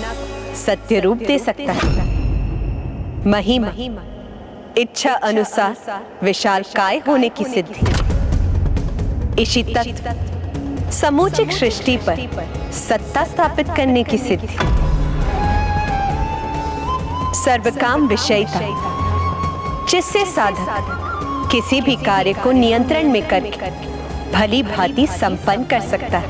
सत्य रूप दे सकता है। महिमा, इच्छा अनुसार विशाल काय होने की सिद्धि। इशितत्व, समूचिक सृष्टि पर सत्ता स्थापित करने की सिद्धि। सर्वकाम विषयता, जिससे साधक किसी भी कार्य को नियंत्रण में करके भली भांति संपन्न कर सकता है।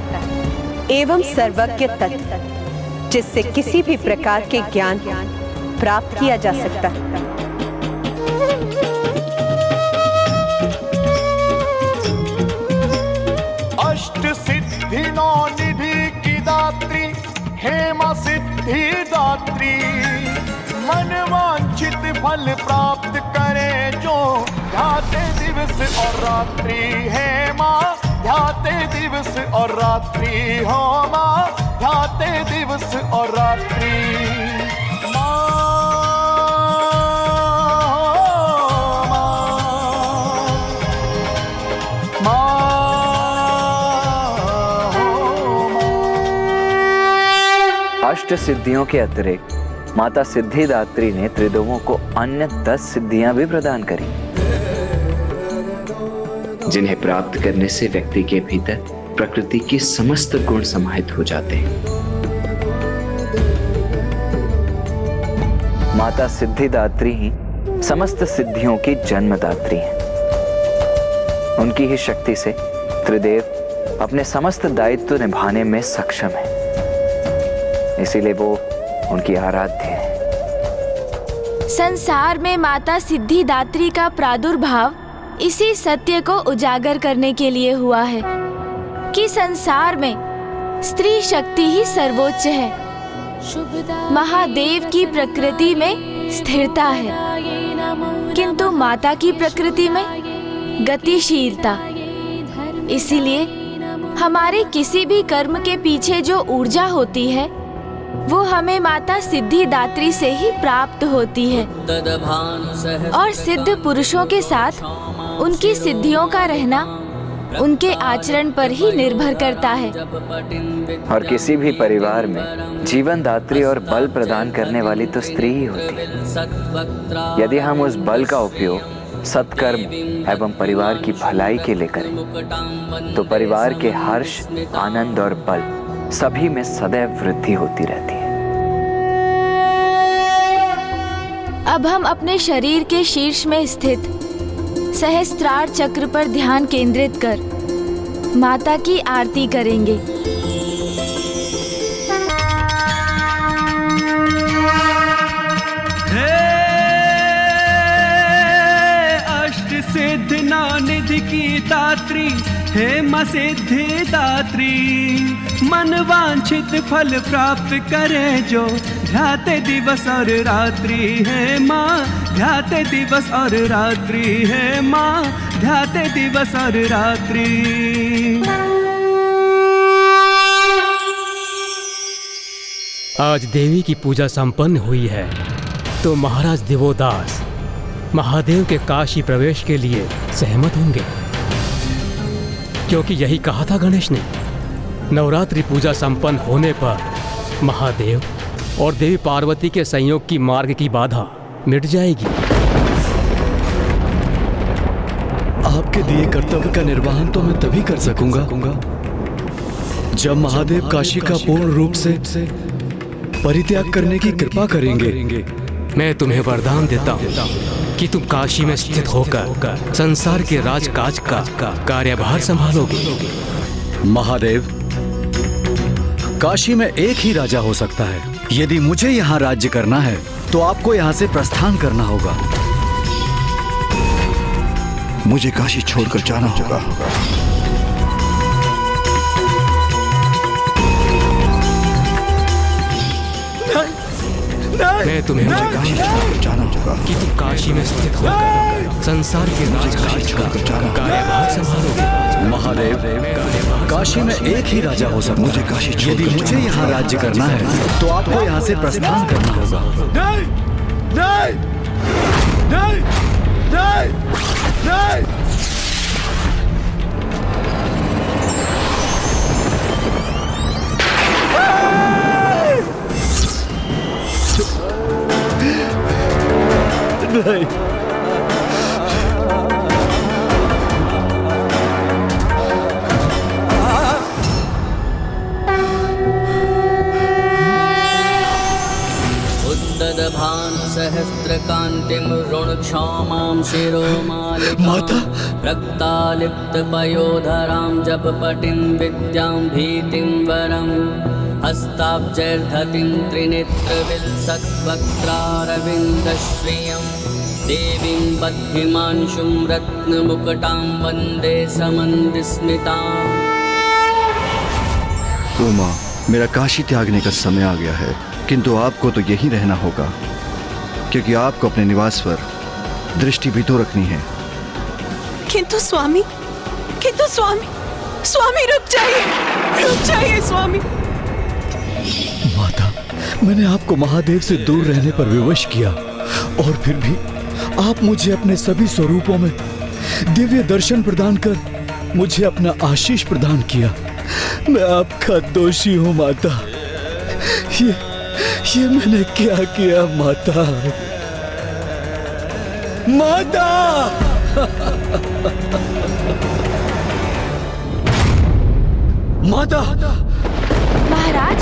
एवं सर्वज्ञ तत्व, जिससे किसी भी प्रकार के ज्ञान प्राप्त किया जा सकता है। अष्ट सिद्धि नौ निधि की दात्री, हेमा सिद्धि दात्री, मन वांछित फल प्राप्त करे जो ध्याते दिवस और रात्रि। हेमा ध्याते दिवस और रात्रि, हो मां ध्याते दिवस और रात्रि। अष्ट सिद्धियों के अतिरिक्त माता सिद्धिदात्री ने त्रिदेवों को अन्य 10 सिद्धियां भी प्रदान करी, जिन्हें प्राप्त करने से व्यक्ति के भीतर प्रकृति के समस्त गुण समाहित हो जाते हैं। माता सिद्धिदात्री ही समस्त सिद्धियों की जन्मदात्री हैं। उनकी ही शक्ति से त्रिदेव अपने समस्त दायित्व निभाने में सक्षम है, इसीलिए वो उनकी आराध्य है। संसार में माता सिद्धिदात्री का प्रादुर्भाव इसी सत्य को उजागर करने के लिए हुआ है कि संसार में स्त्री शक्ति ही सर्वोच्च है। महादेव की प्रकृति में स्थिरता है, किंतु माता की प्रकृति में गतिशीलता। इसीलिए हमारे किसी भी कर्म के पीछे जो ऊर्जा होती है वो हमें माता सिद्धिदात्री से ही प्राप्त होती है। और सिद्ध पुरुषों के साथ उनकी सिद्धियों का रहना उनके आचरण पर ही निर्भर करता है। और किसी भी परिवार में जीवन दात्री और बल प्रदान करने वाली तो स्त्री ही होती है। यदि हम उस बल का उपयोग सत्कर्म एवं परिवार की भलाई के लिए करें तो परिवार के हर्ष, आनंद और बल सभी में सदैव वृद्धि होती रहती है। अब हम अपने शरीर के शीर्ष में स्थित सहस्त्रार चक्र पर ध्यान केंद्रित कर माता की आरती करेंगे। अष्ट सिद्धि निधि की दात्री, हे मां सिद्धि दात्री, मन वांछित फल प्राप्त करे जो ध्याते दिवस और रात्रि, हे मां ध्याते दिवस और रात्रि, हे मां ध्याते दिवस और रात्रि। आज देवी की पूजा संपन्न हुई है तो महाराज दिवोदास महादेव के काशी प्रवेश के लिए सहमत होंगे, क्योंकि यही कहा था गणेश ने। नवरात्रि पूजा संपन्न होने पर महादेव और देवी पार्वती के संयोग की मार्ग की बाधा मिट जाएगी। आपके दिए कर्तव्य का निर्वहन तो मैं तभी कर सकूंगा जब महादेव काशी का पूर्ण रूप से परित्याग करने की कृपा करेंगे। मैं तुम्हें वरदान देता हूँ कि तुम काशी में स्थित होकर संसार के राजकाज का कार्यभार संभालोगे। महादेव, काशी में एक ही राजा हो सकता है। यदि मुझे यहाँ राज्य करना है तो आपको यहाँ से प्रस्थान करना होगा। मुझे काशी छोड़कर जाना होगा। मैं तुम्हें काशी छोड़कर जाना होगा कि तुम काशी में स्थित होकर संसार के राजकाज का कार्यभार संभालोगे। महादेव, काशी में एक ही राजा हो सकता है। मुझे काशी यदि मुझे यहाँ राज्य करना है तो आपको यहाँ से प्रस्थान करना होगा। नहीं, नहीं, नहीं, नहीं, नहीं। नहीं। सहस्त्रकान्तिं ऋणक्षौमां शिरोमालिकां रक्तालिप्तपयोधरां जपपटिं विद्यां भीतिं वरं हस्ताब्जैर्धतिं त्रिनेत्रविलसद्वक्त्रारविन्दश्रियं देवीं बद्धिमांशुं रत्नमुकुटां वन्दे समन्दिस्मिताम्। उमा, मेरा काशी त्यागने का समय आ गया है, किंतु आपको तो यहीं रहना होगा, क्योंकि आपको अपने निवास पर दृष्टि भी तो रखनी है। किंतु स्वामी, स्वामी रुक जाइए स्वामी। माता, मैंने आपको महादेव से दूर रहने पर विवश किया और फिर भी आप मुझे अपने सभी स्वरूपों में दिव्य दर्शन प्रदान कर मुझे अपना आशीष प्रदान किया। मैं आपका दोषी हूँ माता। ये मैंने क्या किया माता? माता! माता! महाराज,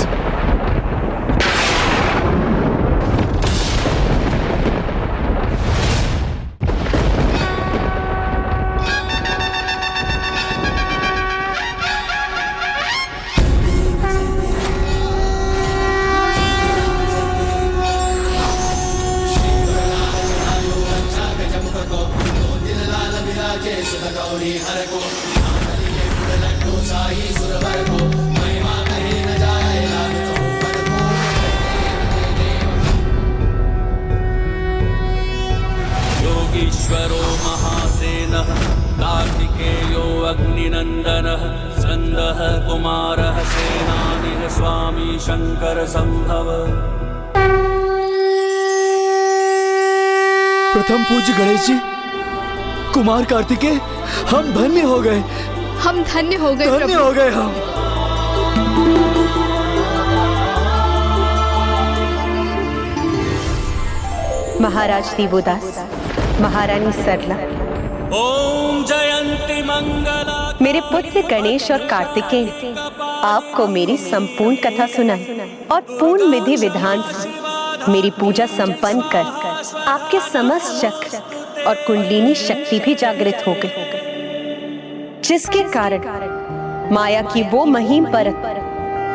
योगीश्वरो महासेनः कार्तिकेयो अग्निनन्दनः स्कन्दः कुमारः सेनानिः स्वामी शंकर संभव। प्रथम पूज्य गणेश जी, कुमार कार्तिकेय, हम धन्य हो गए। हम धन्य हो गए, धन्य हो गए हम। महाराज दिवोदास, महारानी सरला, ओम जयंती मंगला। मेरे पुत्र गणेश और कार्तिकेय ने आपको मेरी संपूर्ण कथा सुनाई और पूर्ण विधि विधान से मेरी पूजा संपन्न कर आपके समस्त चक्र और कुंडलिनी शक्ति भी जागृत हो गई, जिसके कारण माया की वो महीन परत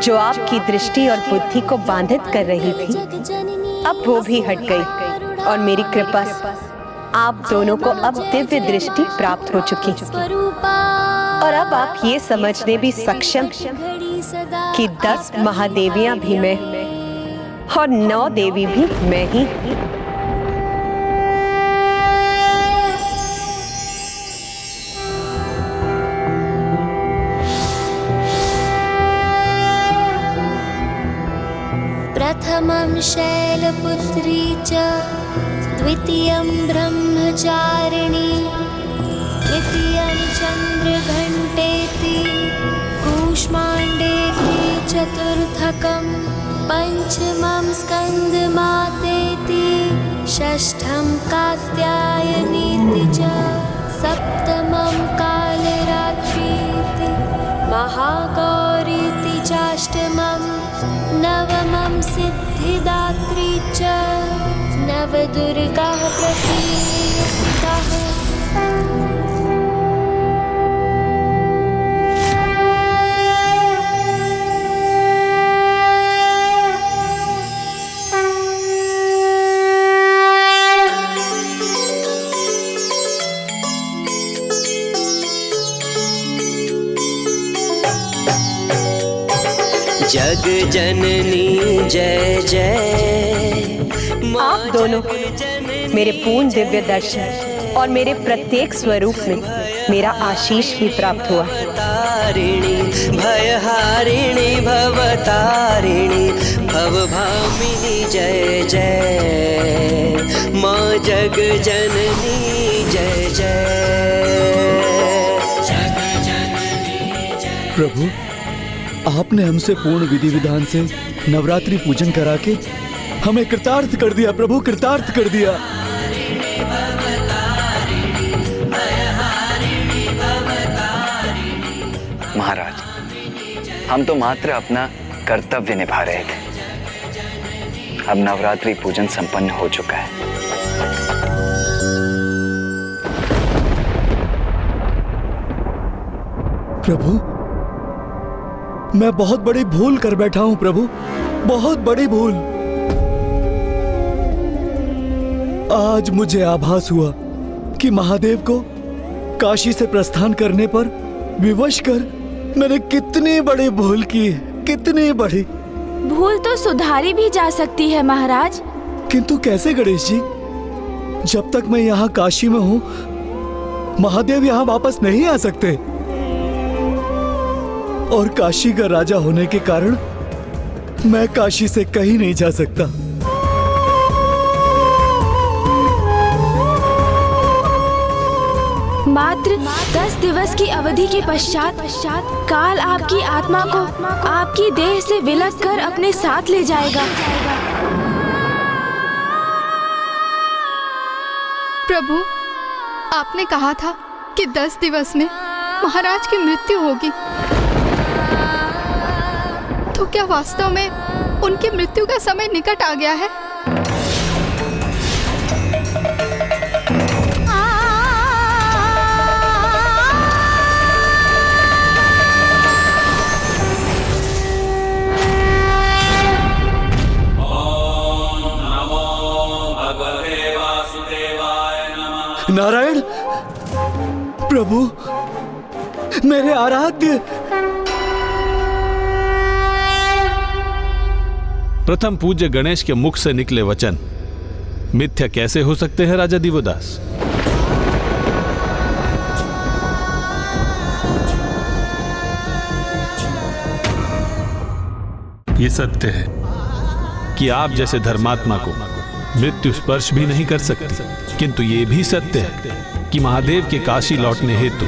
जो आपकी दृष्टि और बुद्धि को बाधित कर रही थी, अब वो भी हट गई और मेरी कृपा से आप दोनों को अब दिव्य दृष्टि प्राप्त हो चुकी और अब आप ये समझने भी सक्षम कि 10 महादेवियां भी मैं और 9 देवी भी मैं ही। प्रथमं शैलपुत्री च द्वितीयं ब्रह्मचारिणी तृतीयं चन्द्रघण्टेति कूष्माण्डेति चतुर्थकं पंचमं स्कन्दमातेति षष्ठं कात्यायनीति च सप्तमं कालरात्रीति महागौरीति चाष्टमं नवमं सिद्धिदात्री च नवदुर्गाः प्रतीताः। जग जननी जय जय। आप दोनों मेरे पूर्ण दिव्य दर्शन और मेरे प्रत्येक स्वरूप में मेरा आशीष भी प्राप्त हुआ। तारिणी भयहारिणी भवतारिणी भवभामिनी जय जय। माँ जग जननी जय जय। प्रभु, आपने हमसे पूर्ण विधि विधान से नवरात्रि पूजन करा के हमें कृतार्थ कर दिया। प्रभु, कृतार्थ कर दिया। महाराज, हम तो मात्र अपना कर्तव्य निभा रहे थे। अब नवरात्रि पूजन संपन्न हो चुका है। प्रभु, मैं बहुत बड़ी भूल कर बैठा हूं प्रभु, बहुत बड़ी भूल। आज मुझे आभास हुआ कि महादेव को काशी से प्रस्थान करने पर विवश कर मैंने कितनी बड़ी भूल की है, कितनी बड़ी। भूल तो सुधारी भी जा सकती है महाराज। किंतु कैसे गणेश जी? जब तक मैं यहाँ काशी में हूँ, महादेव यहाँ वापस नहीं आ सकते और काशी का राजा होने के कारण मैं काशी से कहीं नहीं जा सकता। मात्र 10 दिवस की अवधि के पश्चात काल आपकी आत्मा को आपकी देह से विलग कर अपने साथ ले जाएगा। प्रभु, आपने कहा था कि 10 दिवस में महाराज की मृत्यु होगी, तो क्या वास्तव में उनकी मृत्यु का समय निकट आ गया है? नारायण प्रभु, मेरे आराध्य। प्रथम पूज्य गणेश के मुख से निकले वचन मिथ्या कैसे हो सकते हैं राजा दिवोदास? ये सत्य है कि आप जैसे धर्मात्मा को मृत्यु स्पर्श भी नहीं कर सकती, किंतु ये भी सत्य है कि महादेव के काशी लौटने हेतु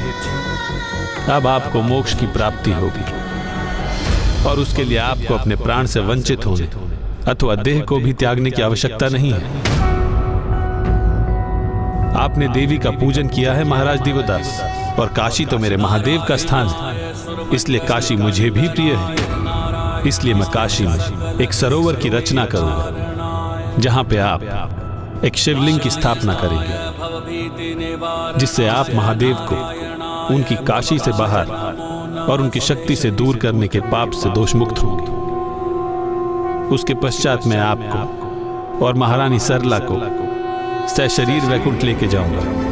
अब आपको मोक्ष की प्राप्ति होगी और उसके लिए आपको अपने प्राण से वंचित होने अथवा देह को भी त्यागने की आवश्यकता नहीं है। आपने देवी का पूजन किया है महाराज दिवोदास, और काशी तो मेरे महादेव का स्थान है, इसलिए काशी मुझे भी प्रिय है। इसलिए मैं काशी में एक सरोवर की रचना करूंगा, जहां पे आप एक शिवलिंग की स्थापना करेंगे जिससे आप महादेव को उनकी काशी से बाहर और उनकी शक्ति से दूर करने के पाप से दोषमुक्त होंगे। उसके पश्चात मैं आपको और महारानी सरला को सशरीर वैकुंठ लेके जाऊंगा।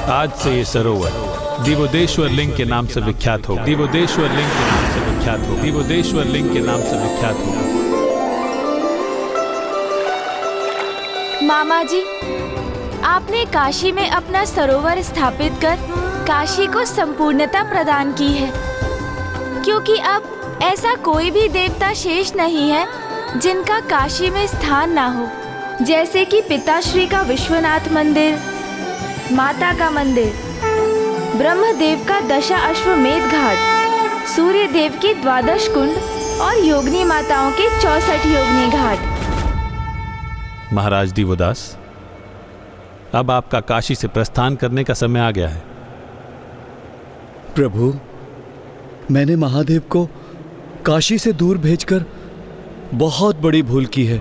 आज से ये सरोवर दिवोदेश्वर लिंग के नाम से विख्यात होगा। दिवोदेश्वर लिंग के नाम से विख्यात होगा। दिवोदेश्वर लिंग के नाम से विख्यात होगा। मामा जी, आपने काशी में अपना सरोवर स्थापित कर काशी को संपूर्णता प्रदान की है, क्योंकि अब ऐसा कोई भी देवता शेष नहीं है जिनका काशी में स्थान ना हो। जैसे कि पिताश्री का विश्वनाथ मंदिर, माता का मंदिर, ब्रह्मदेव का दशा अश्वमेध घाट, सूर्य देव के 12 कुंड और योगिनी माताओं के 64 योगिनी घाट। महाराज दिवोदास, अब आपका काशी से प्रस्थान करने का समय आ गया है। प्रभु, मैंने महादेव को काशी से दूर भेजकर बहुत बड़ी भूल की है।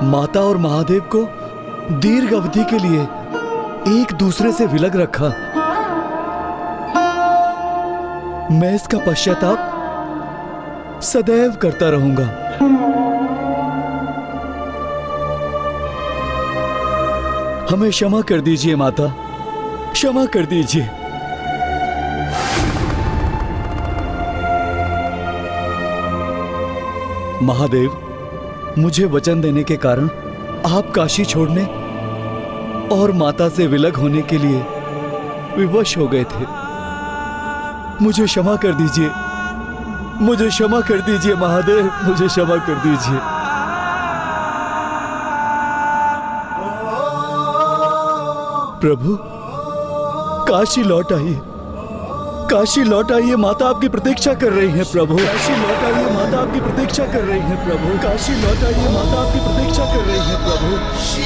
माता और महादेव को दीर्घ अवधि के लिए एक दूसरे से विलग रखा। मैं इसका पश्चाताप सदैव करता रहूंगा। हमें क्षमा कर दीजिए माता, क्षमा कर दीजिए। महादेव, मुझे वचन देने के कारण आप काशी छोड़ने और माता से विलग होने के लिए विवश हो गए थे। मुझे क्षमा कर दीजिए, मुझे क्षमा कर दीजिए महादेव, मुझे क्षमा कर दीजिए। प्रभु, काशी लौट आइए, काशी लौट आइए, माता आपकी प्रतीक्षा कर रही है। प्रभु, काशी लौट आइए, माता आपकी प्रतीक्षा कर रही है। प्रभु, काशी लौट आइए, माता आपकी प्रतीक्षा कर रही है। प्रभु।